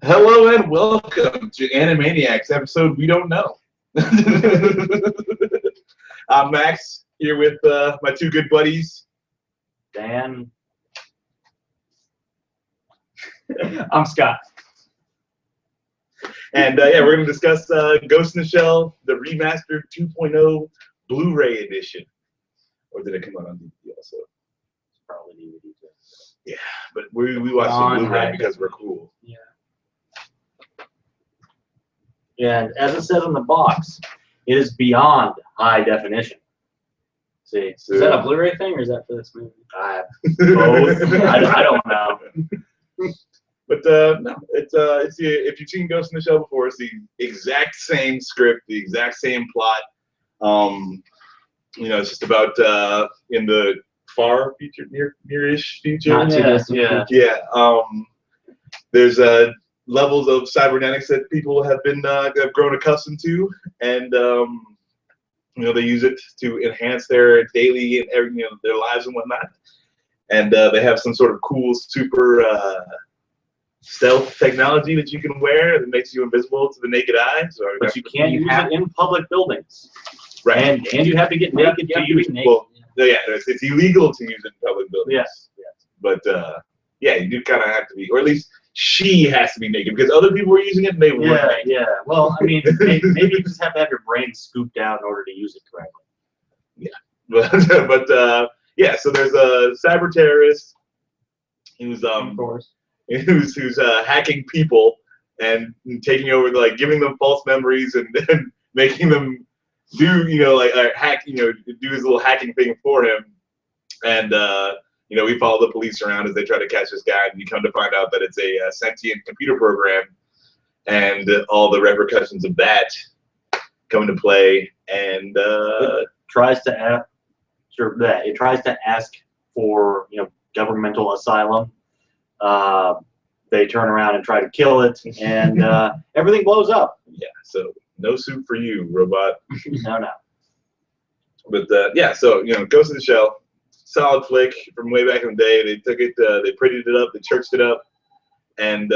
Hello and welcome to Anime-Niacs, episode We Don't Know. I'm Max, here with my two good buddies. Dan. I'm Scott. And yeah, we're going to discuss Ghost in the Shell, the remastered 2.0 Blu-ray edition. Or did it come out on DVD also? It's probably DVD too. Yeah, but we watched the Blu-ray because we're cool. Yeah. And as it says on the box, it is beyond high definition. See, is that a Blu-ray thing or is that for this movie? Both. I don't know. But no, it's if you've seen Ghost in the Shell before, it's the exact same script, the exact same plot. You know, it's just about in the far future, near-ish future. Not too distant. Yeah. There's levels of cybernetics that people have grown accustomed to, and you know, they use it to enhance their daily and their lives and whatnot. And they have some sort of cool super stealth technology that you can wear that makes you invisible to the naked eye. So but you can't use it in public buildings. Right. And you have to get naked to use it. Well, yeah, it's illegal to use it in public buildings. Yes. But yeah, you do kind of have to be, or at least she has to be naked because other people were using it and they weren't naked. Yeah. Well, I mean, maybe you just have to have your brain scooped out in order to use it correctly. Yeah. But yeah, so there's a cyber terrorist who's Of course. who's hacking people and taking over, like giving them false memories and making them do hack, do his little hacking thing for him. And we follow the police around as they try to catch this guy, and you come to find out that it's a sentient computer program, and all the repercussions of that come into play. And it tries to ask for governmental asylum. They turn around and try to kill it, and everything blows up. Yeah, so no soup for you, robot. No. But yeah, so Ghost in the Shell, solid flick from way back in the day. They took it, they prettied it up, they churched it up, and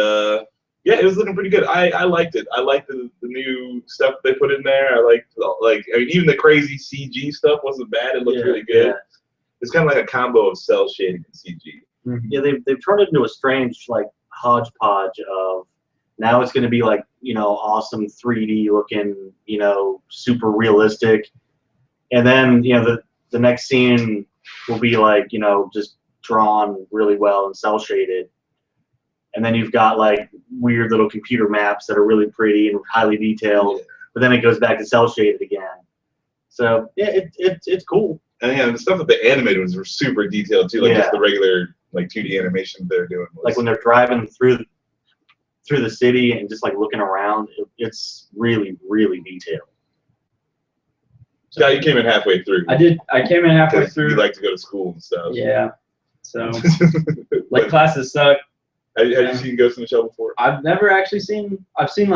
yeah, it was looking pretty good. I liked it. I liked the new stuff they put in there. I liked even the crazy CG stuff wasn't bad. It looked really good. Yeah. It's kind of like a combo of cell shading and CG. Mm-hmm. Yeah, they've turned it into a strange hodgepodge of, now it's going to be awesome 3D looking, super realistic, and then the next scene will be just drawn really well and cell shaded, and then you've got weird little computer maps that are really pretty and highly detailed, but then it goes back to cell shaded again. So yeah, it's cool. And yeah, the stuff that they animated was super detailed too, just the regular 2D animation they're doing. Like when they're driving through the city and just looking around, it's really, really detailed. Scott, you came in halfway through. I did. I came in halfway through. You like to go to school and stuff. Yeah. So classes suck. Have you seen Ghost in the Shell before? I've never actually seen. I've seen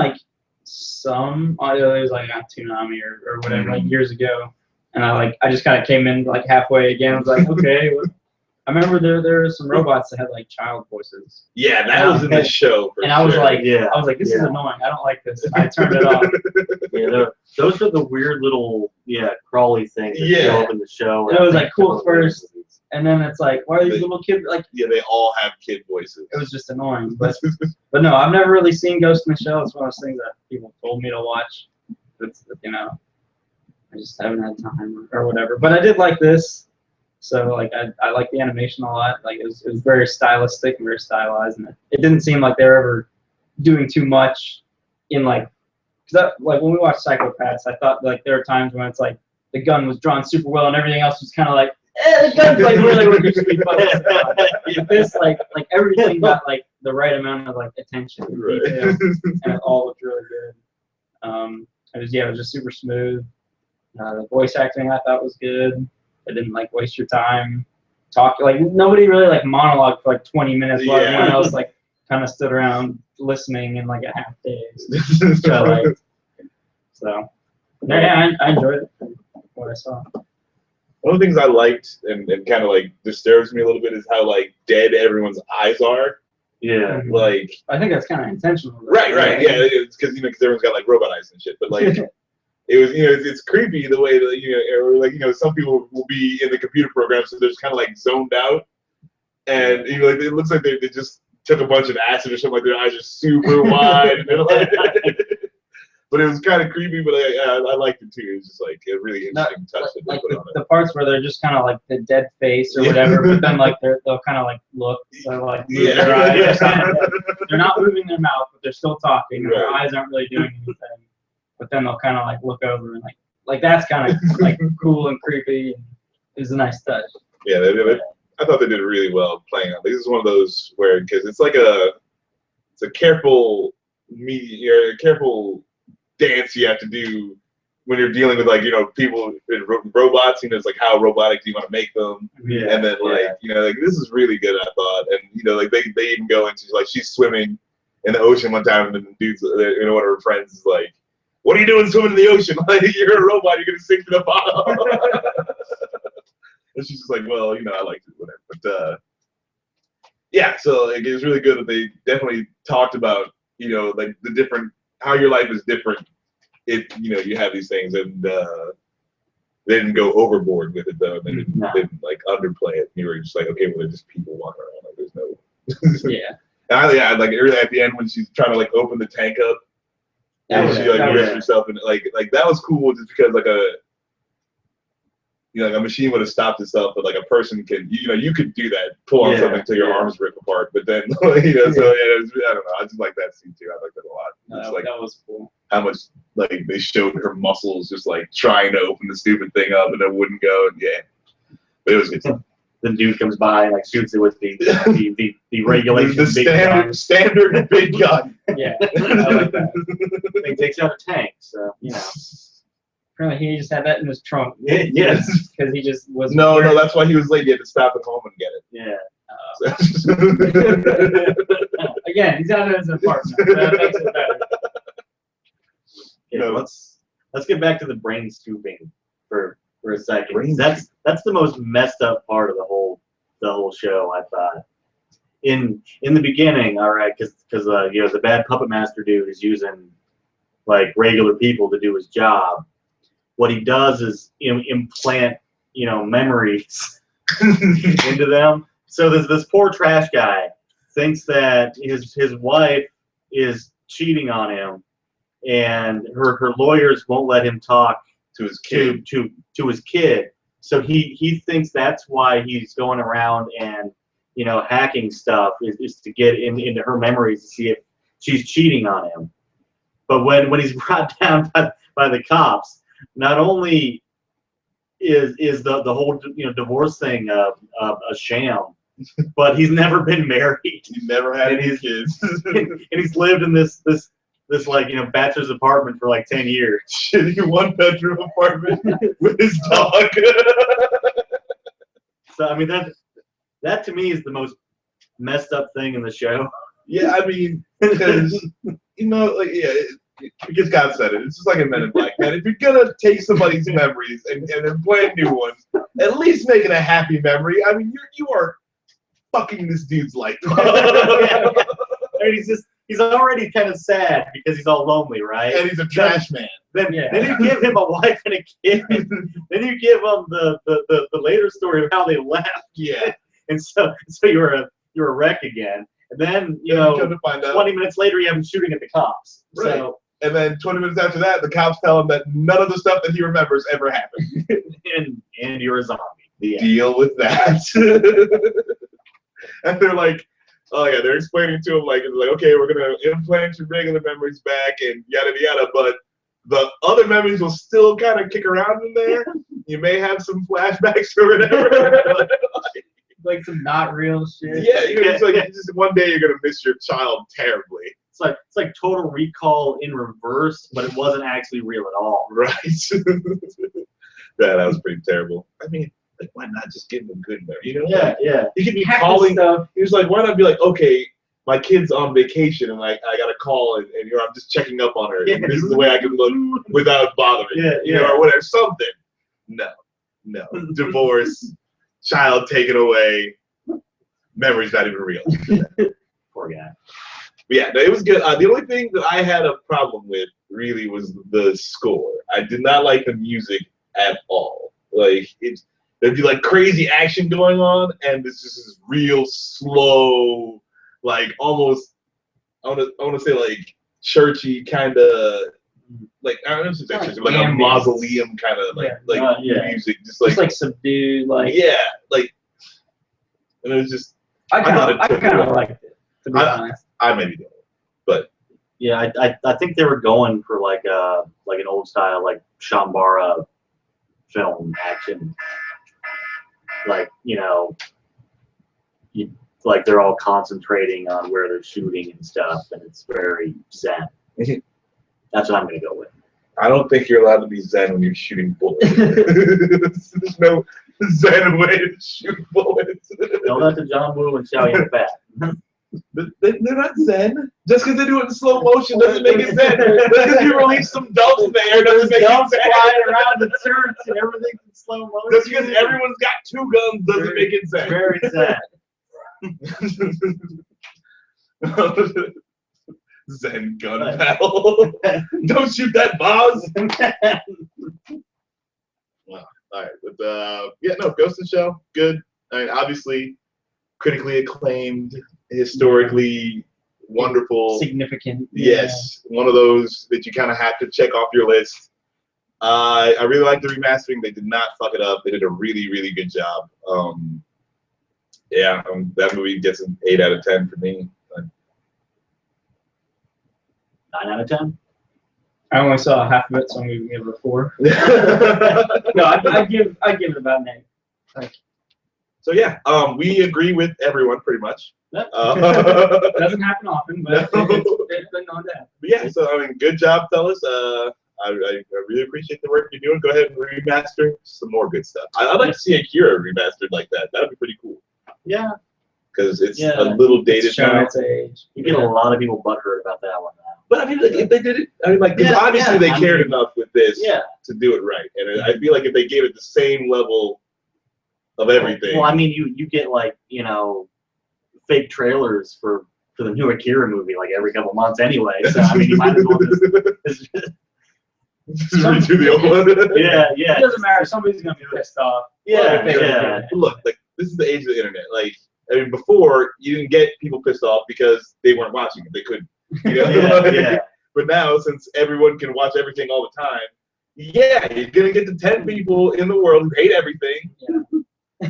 some audio. It was on Toonami or whatever years ago, and I just kind of came in halfway again. I was like, okay. I remember there were some robots that had child voices. Yeah, that was in this show. And I was like, this is annoying. I don't like this. I turned it off. Yeah, those are the weird little crawly things that show up in the show. And it was cool at first, and then it's why are these little kids Yeah, they all have kid voices. It was just annoying, but no, I've never really seen Ghost in the Shell. It's one of those things that people told me to watch. It's I just haven't had time or whatever. But I did like this. So I like the animation a lot. It was very stylistic and very stylized, and it didn't seem like they were ever doing too much in because when we watched Psychopaths, I thought there are times when it's the gun was drawn super well and everything else was kind of the gun's really what you should be focused on. But this everything got the right amount of attention and detail, and it all looked really good. It was just super smooth. The voice acting I thought was good. It didn't waste your time talking. Nobody really monologued for 20 minutes while everyone else kind of stood around listening in a half day. So yeah, I enjoyed it, what I saw. One of the things I liked and kind of like disturbs me a little bit is how like dead everyone's eyes are. Yeah. Like I think that's kind of intentional. right, yeah, it's because because everyone's got like robot eyes and shit. But like it was, it's creepy the way that or like some people will be in the computer program, so they're just kind of like zoned out, and like it looks like they just took a bunch of acid or something. Like their eyes are super wide, and they're like. But it was kind of creepy, but I liked it too. It was just like a really interesting touch that they put on it. The parts where they're just kind of like the dead face or whatever, but then like they'll kind of like look, so like move their eyes. They're not moving their mouth, but they're still talking. Right. Their eyes aren't really doing anything, but then they'll kind of like look over and like that's kind of like cool and creepy. And it was a nice touch. Yeah, I thought they did really well playing on. This is one of those where because it's a careful dance you have to do when you're dealing with like people in robots. It's like how robotic do you want to make them? Yeah. And then like this is really good, I thought. And like they even go into like she's swimming in the ocean one time, and the dude's one of her friends is like, "What are you doing swimming in the ocean? Like you're a robot, you're gonna sink to the bottom." And she's just like, "Well, I liked it, whatever." But yeah, so like, it was really good that they definitely talked about like the different. How your life is different if you have these things, and they didn't go overboard with it though. They didn't like underplay it. You were just like, okay, well, they're just people walking around. Like there's no. Yeah. And like early at the end when she's trying to like open the tank up, and she like rips herself, and like that was cool just because like like a machine would have stopped itself, but like a person can, you could do that, pull on something until your arms rip apart. But then, so it was, I don't know. I just like that scene too. I like that a lot. No, that was cool. How much like they showed her muscles just like trying to open the stupid thing up and it wouldn't go. And but it was good. The dude comes by and like shoots it with the regulation standard big gun. Yeah, I like that. He takes out a tank, so Apparently he just had that in his trunk. Yes. Because he just was. No, that's why he was late. He had to stop at home and get it. Yeah. Again, he's out of his apartment. That makes it better. Yeah, let's get back to the brain scooping for a second. That's the most messed up part of the whole show, I thought. In the beginning, all right, because the bad puppet master dude is using like regular people to do his job. What he does is implant, memories into them. So this poor trash guy thinks that his wife is cheating on him, and her lawyers won't let him talk to his kid. To his kid. So he thinks that's why he's going around and hacking stuff is to get into her memories to see if she's cheating on him. But when he's brought down by the cops. Not only is the whole divorce thing a sham, but he's never been married. He's never had any kids, and he's lived in this like bachelor's apartment for like 10 years. Shitty 1-bedroom apartment with his dog. So I mean that to me is the most messed up thing in the show. Yeah, I mean because because God said it. It's just like a Men in Black, man. If you're gonna take somebody's memories and implant new ones, at least make it a happy memory. I mean, you are fucking this dude's life. I mean, he's already kind of sad because he's all lonely, right? And he's a trash man. Then you give him a wife and a kid. Then you give him the later story of how they left. Yeah. And so you're a wreck again. And then come to find out, 20 minutes later, you have him shooting at the cops. Right. So. And then 20 minutes after that, the cops tell him that none of the stuff that he remembers ever happened. and you're a zombie. Yeah. Deal with that. And they're like, oh yeah, they're explaining to him like, okay, we're gonna implant your regular memories back and yada yada, but the other memories will still kind of kick around in there. You may have some flashbacks or whatever. Like some not real shit. Yeah, it's like just one day you're gonna miss your child terribly. It's like Total Recall in reverse, but it wasn't actually real at all. Right. That was pretty terrible. I mean, like, why not just give him a good memory? Yeah. He could be calling stuff. He was like, why not be like, okay, my kid's on vacation and I got a call and I'm just checking up on her. Yeah. This is the way I can look without bothering. Yeah. Or whatever, something. No. No. Divorce, child taken away, memories not even real. Poor guy. But yeah, no, it was good. The only thing that I had a problem with really was the score. I did not like the music at all. Like there'd be like crazy action going on, and it's just this real slow, like almost I want to say like churchy kind of like I don't know if it's churchy, like a mausoleum kind of like music, just like subdued, like like, and it was just I kind of liked it, to be honest. I maybe don't, but yeah, I think they were going for like an old style like Shambara film action, like like they're all concentrating on where they're shooting and stuff, and it's very zen. That's what I'm gonna go with. I don't think you're allowed to be zen when you're shooting bullets. There's no zen way to shoot bullets. Tell that to John Woo and Xiao Yan Fat. They're not zen. Just because they do it in slow motion doesn't make it zen. Just because you release some dumps in the air doesn't make it zen. Flying around the church and everything's in slow motion. Just because everyone's got 2 guns doesn't make it zen. Very zen. Zen gun battle. Don't shoot that, boss. Wow. All right, but yeah, no, Ghost in the Shell, good. I mean, obviously, critically acclaimed, historically wonderful, significant. Yes, one of those that you kind of have to check off your list. I really like the remastering. They did not fuck it up. They did a really, really good job. Yeah, that movie gets an 8 out of 10 for me. 9 out of 10. I only saw half of it, so I'm gonna give it a 4. No, I give it about an 8. So yeah, we agree with everyone pretty much. Doesn't happen often, but it's been known to happen. But yeah, so I mean, good job, fellas. I really appreciate the work you're doing. Go ahead and remaster some more good stuff. I'd like to see Akira remastered like that. That'd be pretty cool. Yeah. Because it's a little dated now. Its age. You get a lot of people butthurt about that one now. But I mean, like, if they did it, I mean, like, obviously they cared enough with this to do it right. And I feel like if they gave it the same level of everything. Well, I mean, you get like, fake trailers for the new Akira movie like every couple months anyway. So I mean, you might as well just redo the old one. Yeah. It doesn't matter. Somebody's gonna be pissed off. Yeah. Look, like, this is the age of the internet. Like, I mean, before you didn't get people pissed off because they weren't watching it. They couldn't. But now, since everyone can watch everything all the time, you're gonna get the 10 people in the world who hate everything, and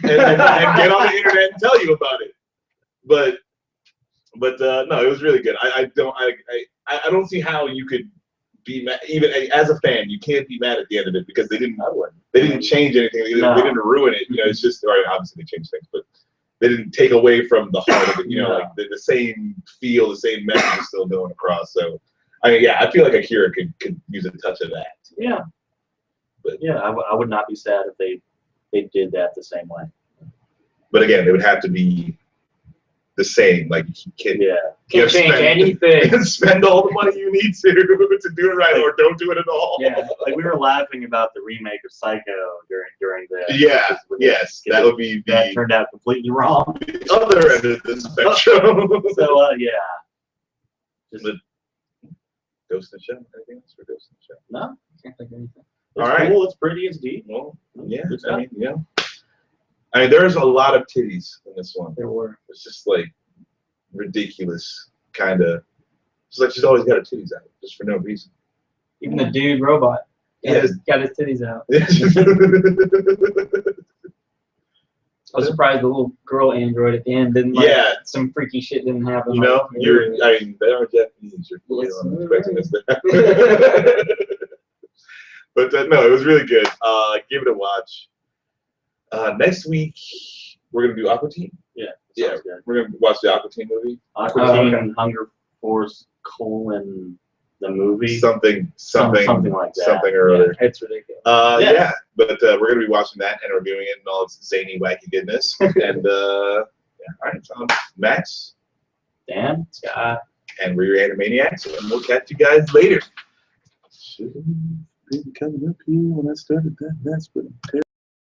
get on the internet and tell you about it. But no, it was really good. I don't see how you could be mad, even as a fan. You can't be mad at the end of it because they didn't change anything. They didn't ruin it. It's just, or obviously they changed things, but they didn't take away from the heart of it. Like the same feel, the same message is still going across. So, I mean, I feel like Akira could use a touch of that. Yeah. But I would not be sad if they did that the same way. But again, it would have to be the same. Like, you can't change anything. Spend all the money you need to do it right, or don't do it at all. Yeah, like we were laughing about the remake of Psycho during the that would be that turned out completely wrong. The other end of the spectrum. So Just Ghost in the Shell. Anything else for Ghost in the Shell? No, can't think of anything. It's all right. Cool. It's pretty. It's deep. Well, I mean, there's a lot of titties in this one. There were. It's just like ridiculous, kind of. It's like she's always got her titties out, just for no reason. Even the dude robot got his titties out. I was surprised the little girl android at the end didn't some freaky shit didn't happen. I mean, they are Japanese. You're expecting this to happen. But no, it was really good. Give it a watch. Next week we're gonna do Aqua Teen. Yeah, we're gonna watch the Aqua Teen movie. Aqua Teen, Hunger Force, the movie. Something like that. Something or other. It's ridiculous. But we're gonna be watching that and reviewing it and all its zany, wacky goodness. And all right, Max, Dan, Scott, and we're Anime-Niacs, and we'll catch you guys later. Should have been coming up here when I started that mess, but